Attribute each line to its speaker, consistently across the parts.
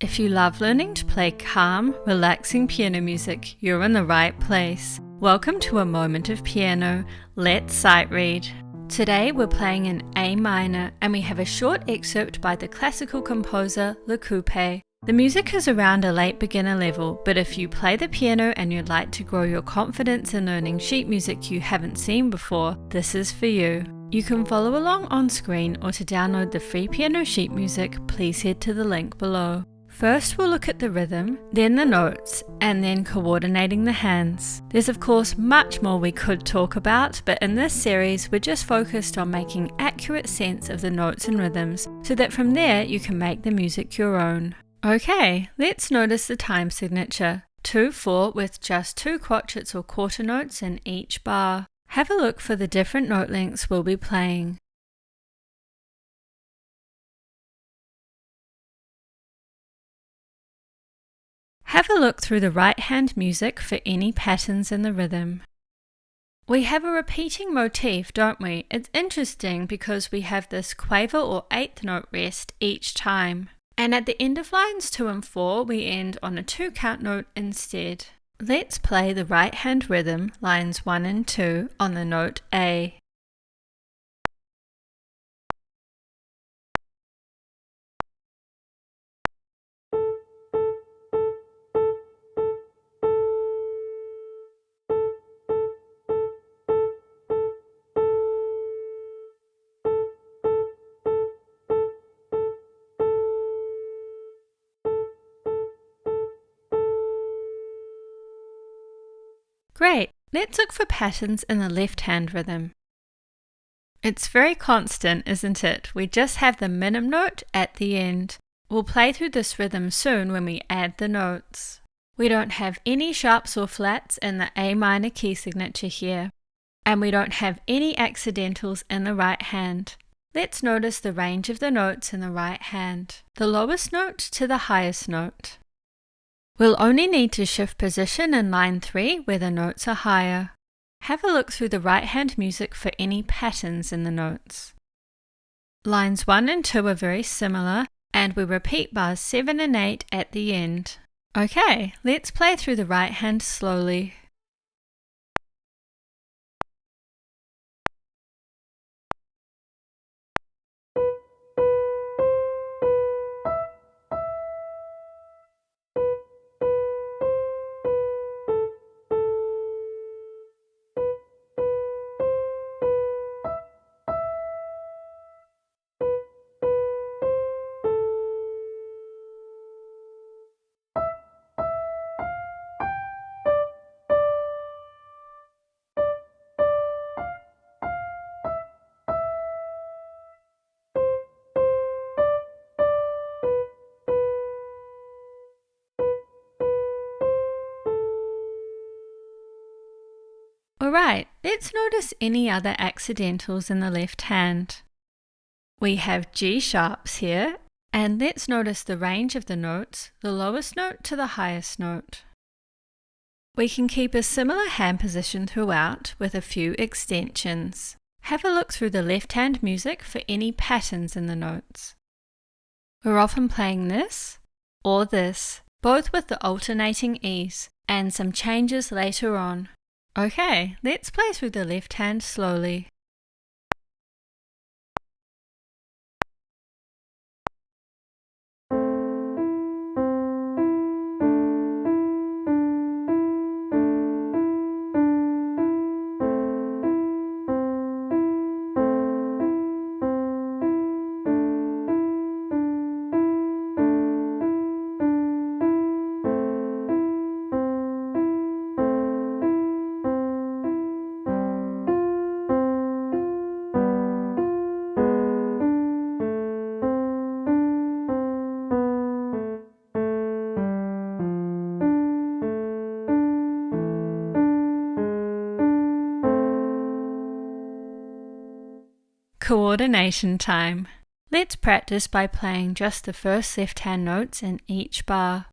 Speaker 1: If you love learning to play calm, relaxing piano music, you're in the right place. Welcome to a moment of piano. Let's sight read. Today we're playing in A minor and we have a short excerpt by the classical composer Le Couppey. The music is around a late beginner level, but if you play the piano and you'd like to grow your confidence in learning sheet music you haven't seen before, this is for you. You can follow along on screen, or to download the free piano sheet music, please head to the link below. First we'll look at the rhythm, then the notes, and then coordinating the hands. There's of course much more we could talk about, but in this series we're just focused on making accurate sense of the notes and rhythms, so that from there you can make the music your own. Okay, let's notice the time signature. 2/4 with just 2 crotchets or quarter notes in each bar. Have a look for the different note lengths we'll be playing. Have a look through the right hand music for any patterns in the rhythm. We have a repeating motif, don't we? It's interesting because we have this quaver or 8th note rest each time. And at the end of lines 2 and 4, we end on a 2 count note instead. Let's play the right hand rhythm, lines 1 and 2, on the note A. Great! Let's look for patterns in the left-hand rhythm. It's very constant, isn't it? We just have the minim note at the end. We'll play through this rhythm soon when we add the notes. We don't have any sharps or flats in the A minor key signature here, and we don't have any accidentals in the right hand. Let's notice the range of the notes in the right hand, the lowest note to the highest note. We'll only need to shift position in line 3 where the notes are higher. Have a look through the right hand music for any patterns in the notes. Lines 1 and 2 are very similar, and we repeat bars 7 and 8 at the end. Okay, let's play through the right hand slowly. Alright, let's notice any other accidentals in the left hand. We have G sharps here, and let's notice the range of the notes, the lowest note to the highest note. We can keep a similar hand position throughout with a few extensions. Have a look through the left hand music for any patterns in the notes. We're often playing this or this, both with the alternating E's, and some changes later on. Okay, let's play through the left hand slowly. Coordination time. Let's practice by playing just the first left-hand notes in each bar.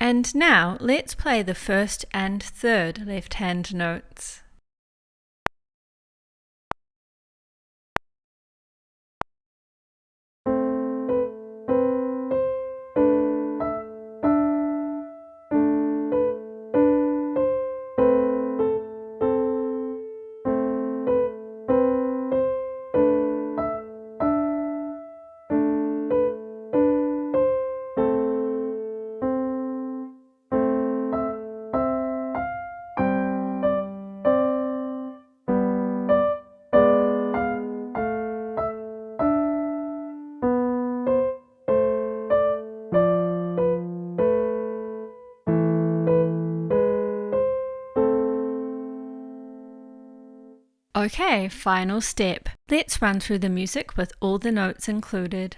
Speaker 1: And now let's play the first and third left-hand notes. Okay, final step. Let's run through the music with all the notes included.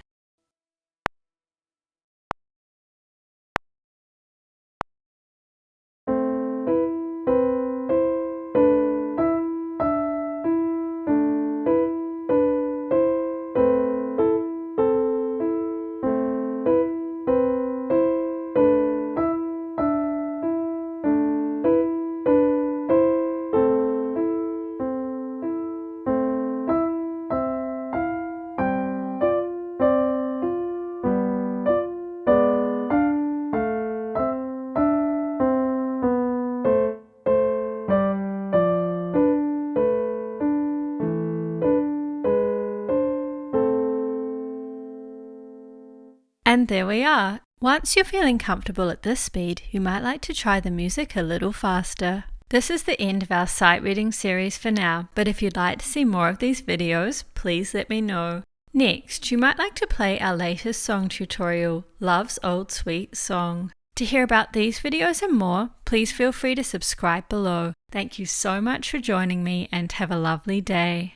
Speaker 1: And there we are. Once you're feeling comfortable at this speed, you might like to try the music a little faster. This is the end of our sight reading series for now, but if you'd like to see more of these videos, please let me know. Next, you might like to play our latest song tutorial, Love's Old Sweet Song. To hear about these videos and more, please feel free to subscribe below. Thank you so much for joining me and have a lovely day.